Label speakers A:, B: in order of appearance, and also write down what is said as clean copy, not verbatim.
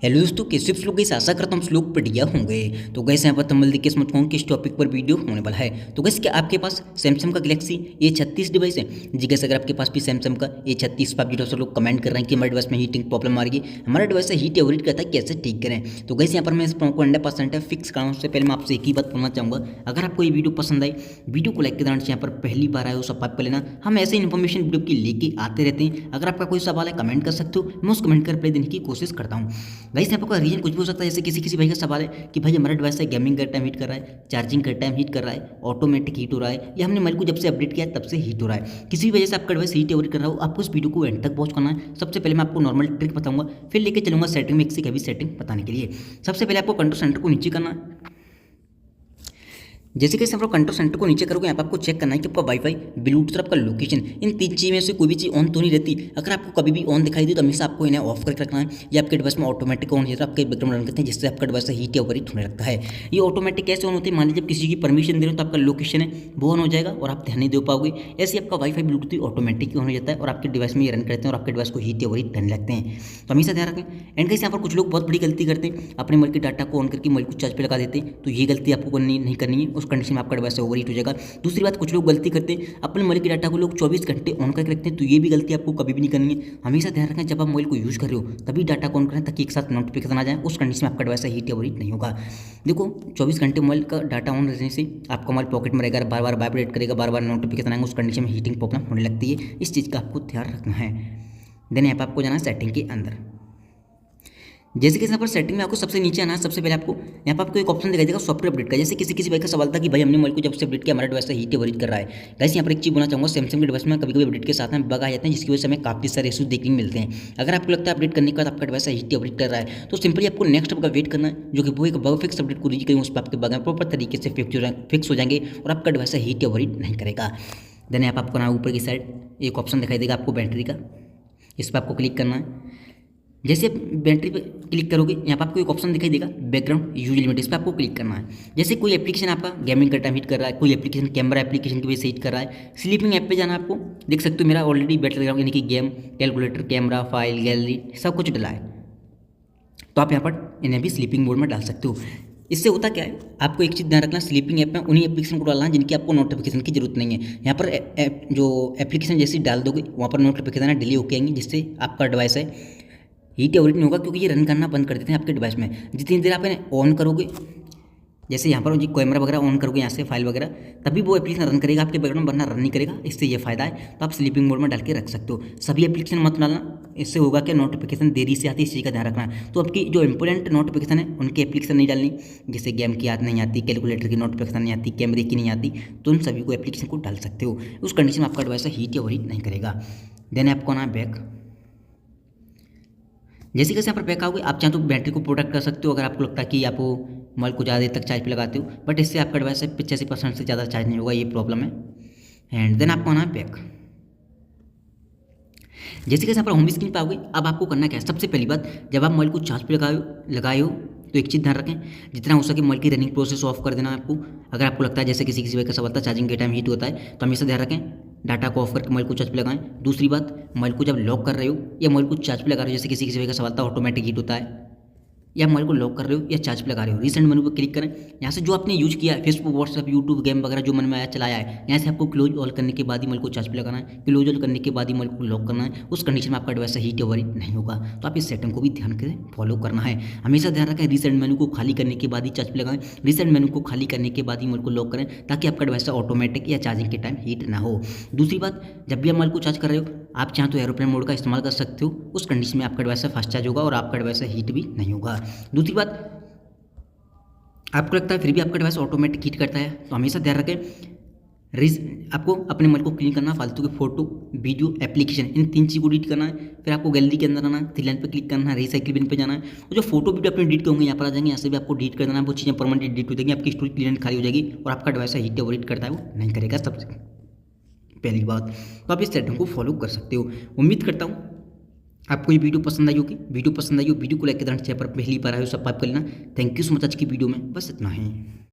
A: Hello दोस्तों, कैसे आप लोग गैस आशा करता हूँ आप लोग बढ़िया होंगे। तो गैस यहाँ पर तमल देखिए समझ पाऊँ किस टॉपिक पर वीडियो होने वाला है। तो गैस क्या आपके पास सैमसंग का गैलेक्सी A36 डिवाइस है? जी गैस, अगर आपके पास भी सैमसंग का A36 5G सब लोग कमेंट कर रहे हैं कि हमारे डिवाइस में हीटिंग प्रॉब्लम आ रही है, हमारा डिवाइस से हीट एवरेट करता है, कैसे ठीक करें। तो गैस यहाँ पर मैं इस को 100% फिक्स कराऊँ उससे पहले मैं आपसे एक ही बात बोलना चाहूँगा, अगर आपको ये वीडियो पसंद आई, वीडियो को लाइक के दौरान यहाँ पर पहली बार आए हो सब्सक्राइब कर लेना। हम ऐसे इन्फॉर्मेशन वीडियो की लेके आते रहते हैं। अगर आपका कोई सवाल है कमेंट कर सकते हो, मैं उस कमेंट कर रिप्लाई देने की कोशिश करता हूँ। गाइस यहाँ पर रीजन कुछ भी हो सकता है, जैसे किसी भाई का सवाल है कि भाई हमारा डिवाइस है गेमिंग कर टाइम हीट कर रहा है, चार्जिंग कर टाइम हीट कर रहा है, ऑटोमेटिक हीट हो रहा है, या हमने मोबाइल को जब से अपडेट किया है तब से हीट हो रहा है, किसी भी वजह से आपका डिवाइस हीट एवरेट कर रहा हो, आपको इस वीडियो को एंड तक वॉच करना है। सबसे पहले मैं आपको नॉर्मल ट्रिक बताऊंगा, फिर लेके चलूंगा सेटिंग में एक से कभी सेटिंग बताने के लिए। सबसे पहले आपको कंट्रोल सेंटर को नीचे करना है। जैसे कि आप कंट्रोल सेंटर को नीचे करोगे, यहाँ पर आपको चेक करना है कि आपका वाईफाई, ब्लूटूथ और आपका लोकेशन, इन तीन चीज़ में से कोई भी चीज़ ऑन तो नहीं रहती। अगर आपको कभी भी ऑन दिखाई दे तो हमेशा आपको इन्हें ऑफ करके रखना है। ये आपके डिवाइस में ऑटोमेटिक ऑन होता है, आपके बैकग्राउंड रन करते हैं, जिससे आपका डिवाइस हीट या ओवरहीट होने लगता है। ये ऑटोमेटिक कैसे ऑन होती है? मान लीजिए जब किसी की परमिशन दे रहे हो तो आपका लोकेशन है वो ऑन हो जाएगा और आप ध्यान नहीं दे पाओगे। ऐसे आपका वाईफाई ब्लूटूथ ऑटोमेटिक ऑन हो जाता है और आपके डिवाइस में ये रन करते हैं और आपके डिवाइस को हीट या ओवरहीट करने लगते हैं। तो हमेशा ध्यान रखें। एंड गाइस यहाँ पर कुछ लोग बहुत बड़ी गलती करते हैं, अपने मोबाइल के डाटा को ऑन करके मोबाइल को चार्ज पे लगा देते हैं। तो ये गलती आपको नहीं करनी है, उस कंडीशन में आपका डिवाइस ओवरहीट हो जाएगा। दूसरी बात, कुछ लोग गलती करते हैं, अपने मोबाइल के डाटा को लोग 24 घंटे ऑन करके रखते हैं। तो ये भी गलती आपको कभी भी नहीं करनी है। हमेशा ध्यान रखें, जब आप मोबाइल को यूज़ कर रहे हो तभी डाटा को ऑन करें, ताकि एक साथ नोटिफिकेशन आ जाए। उस कंडीशन में आपका डिवाइस हीट या ओवरहीट नहीं होगा। देखो, 24 घंटे मोबाइल का डाटा ऑन रहने से आपका मोबाइल पॉकेट में रहेगा, बार बार वाइब्रेट करेगा, बार बार नोटिफिकेशन आएंगे, उस कंडीशन में हीटिंग प्रॉब्लम होने लगती है। इस चीज़ का आपको ध्यान रखना है। देन यहाँ पर आपको जाना है सेटिंग के अंदर। जैसे कि यहाँ पर सेटिंग में आपको सबसे नीचे आना है। सबसे पहले आपको यहाँ पर आपको एक ऑप्शन दिखाई देगा सॉफ्टवेयर अपडेट का। जैसे किसी भाई का सवाल था कि भाई हमने मोबाइल को जब से अपडेट किया हमारा डिवाइस हीट एवरेट कर रहा है। गाइस यहाँ पर एक चीज़ बोलना चाहूँगा, सैमसंग के डिवाइस में कभी अपडेट के साथ में बग आ जाते हैं, जिसकी वजह से हमें काफ़ी सारे इशूज देखने को मिलते हैं। अगर आपको लगता है अपडेट करने के बाद आपका डिवाइस हीट एवरेट कर रहा है, तो सिंपली आपको नेक्स्ट का वेट करना है, जो कि वो एक बग फिक्स अपडेट को रीच करेंगे, उस पर आपके बग प्रॉपर तरीके से फिक्स हो जाएंगे और आपका डिवाइस हीट एवरेट नहीं करेगा। देन यहाँ पर आपको ना ऊपर की साइड एक ऑप्शन दिखाई देगा आपको बैटरी का, इस पर आपको क्लिक करना है। जैसे आप बैटरी पे क्लिक करोगे, यहाँ पर आपको एक ऑप्शन दिखाई देगा बैकग्राउंड यूज लिमिट, इस पर आपको क्लिक करना है। जैसे कोई एप्लीकेशन आपका गेमिंग का टाइम हीट कर रहा है, कोई एप्लीकेशन कैमरा एप्लीकेशन की वजह से हीट कर रहा है, स्लीपिंग ऐप पे जाना है आपको। देख सकते हो मेरा ऑलरेडी बैटरी यानी कि game, calculator, camera, file, gallery सब कुछ डला है। तो आप यहाँ पर इन्हें भी स्लीपिंग मोड में डाल सकते हो। इससे होता क्या है, आपको एक चीज़ ध्यान रखना, स्लीपिंग ऐप में उन्हीं एप्लीकेशन को डालना है जिनकी आपको नोटिफिकेशन की जरूरत नहीं है। यहाँ पर जो एप्लीकेशन जैसे डाल दोगे वहाँ पर नोटिफिकेशन डिले होकर आएंगी, जिससे आपका डिवाइस है हीट एवरेट नहीं होगा, क्योंकि ये रन करना बंद कर देते हैं आपके डिवाइस में। जितनी देर आप इन्हें ऑन करोगे, जैसे यहाँ पर कैमरा वगैरह ऑन करोगे यहाँ से फाइल वगैरह, तभी वो एप्लीकेशन रन करेगा, आपके बैकग्राउंड वरना रन नहीं करेगा। इससे ये फायदा है। तो आप स्लीपिंग मोड में डाल के रख सकते हो। सभी एप्लीकेशन मत डालना, इससे होगा कि नोटिफिकेशन देरी से आती है, इस चीज़ का ध्यान रखना। तो आपकी जो इंपॉर्टेंट नोटिफिकेशन है उनकी एप्लीकेशन नहीं डालनी, जैसे गेम की याद नहीं आती, कैलकुलेटर की नोटिफिकेशन नहीं आती, कैमरे की नहीं आती, तो उन सभी को एप्लीकेशन को डाल सकते हो। उस कंडीशन में आपका डिवाइस हीट या ओवरहीट नहीं करेगा। देन आपको ना बैक, जैसे कैसे यहाँ पर बैक आओगे, आप चाहें तो बैटरी को प्रोटेक्ट कर सकते हो, अगर आपको लगता है कि आप मोबाइल को ज़्यादा देर तक चार्ज पे लगाते हो, बट इससे आपका डिवाइस 85% से ज़्यादा चार्ज नहीं होगा, ये प्रॉब्लम है। एंड देन आपको आना है बैक। जैसे कैसे यहाँ पर होम स्क्रीन पे आओगे, अब आपको करना क्या है, सबसे पहली बात, जब आप मोबाइल को चार्ज पे लगाए हो तो एक चीज़ ध्यान रखें, जितना हो सके मोबाइल की रनिंग प्रोसेस ऑफ कर देना है आपको। अगर आपको लगता है जैसे किसी वजह का सवाल था चार्जिंग के टाइम हीट होता है, तो हमेशा ध्यान रखें डाटा को ऑफ करके मोबाइल को चार्ज पे लगाएं। दूसरी बात, मोबाइल को जब लॉक कर रहे हो या मोबाइल को चार्ज पे लगा रहे हो, जैसे किसी वजह का सवाल था ऑटोमेटिक हीट होता है, या मोबाइल को लॉक कर रहे हो या चार्ज पे लगा रहे हो, रिसेंट मेनू पर क्लिक करें। यहाँ से जो आपने यूज किया है फेसबुक, व्हाट्सएप, यूट्यूब, गेम वगैरह जो मन में आया चलाया है, यहाँ से आपको क्लोज ऑल करने के बाद ही मोबाइल को चार्ज पे लगाना है, क्लोज ऑल करने के बाद ही मोबाइल को लॉक करना है। उस कंडीशन में आपका डिवाइस हीट ओवरहीट नहीं होगा। तो आप इस सेटिंग को भी ध्यान से फॉलो करना है। हमेशा ध्यान रखें, रिसेंट मेनू को खाली करने के बाद ही चार्ज पे लगाएं, रिसेंट मेनू को खाली करने के बाद ही मोबाइल को लॉक करें, ताकि आपका डिवाइस ऑटोमेटिक या चार्जिंग के टाइम हीट ना हो। दूसरी बात, जब भी आप मोबाइल को चार्ज कर रहे हो, आप चाहें तो एरोप्लेन मोड का इस्तेमाल कर सकते हो। उस कंडीशन में आपका डिवाइस फास्ट चार्ज होगा और आपका डिवाइस हीट भी नहीं होगा। दूसरी बात, आपको लगता है फिर भी आपका डिवाइस ऑटोमेटिक हीट करता है, तो हमेशा ध्यान रखें, आपको अपने मोबाइल को क्लीन करना, फालतू के फोटो, वीडियो, एप्लीकेशन, इन तीन चीज़ को डिलीट करना है। फिर आपको गैलरी के अंदर आना है, थ्री लाइन पर क्लिक करना है, रिसाइकिल बिन पे जाना है, और जो फोटो वीडियो अपने डिलीट होंगे यहाँ पर आ जाएंगे, यहाँ से भी आपको डिलीट कर देना है। वो चीज़ें परमानेंट डिलीट हो जाएंगी, आपकी स्टोरेज क्लीन खाली हो जाएगी और आपका डिवाइस हीट ओवरहीट करता है वो नहीं करेगा। सबसे पहली बात, तो आप इस सेटिंग को फॉलो कर सकते हो। उम्मीद करता हूँ आपको ये वीडियो पसंद आई होगी। वीडियो पसंद आई हो, वीडियो को लाइक के दौरान चैनल पर पहली बार आए हो सब्सक्राइब कर लेना। Thank you so much. आज की वीडियो में बस इतना ही।